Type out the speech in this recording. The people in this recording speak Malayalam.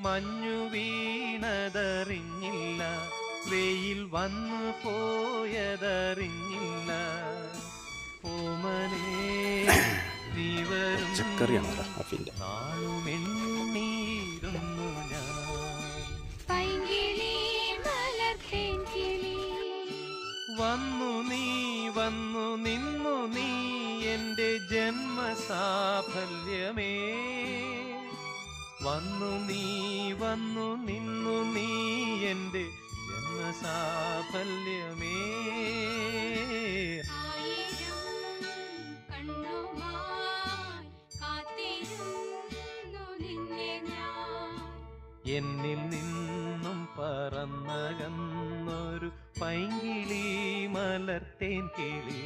മഞ്ഞു വീണതറിഞ്ഞില്ല, വെയിൽ വന്നു പോയതറിഞ്ഞില്ല. ഓമനേ നീ വരും നാളുമെണ്ണീരുന്നു ഞാൻ. വന്നു നീ വന്നു നിന്നു നീ എൻ്റെ ജന്മസാഫല്യമേ. വന്നു നീ വന്നു നിന്നു നീ എൻ്റെ ജന്മസാഫല്യമേ. എന്നിൽ നിന്നും പറന്നകന്നൊരു പൈങ്കിളി മലർത്തേൻ കിളി.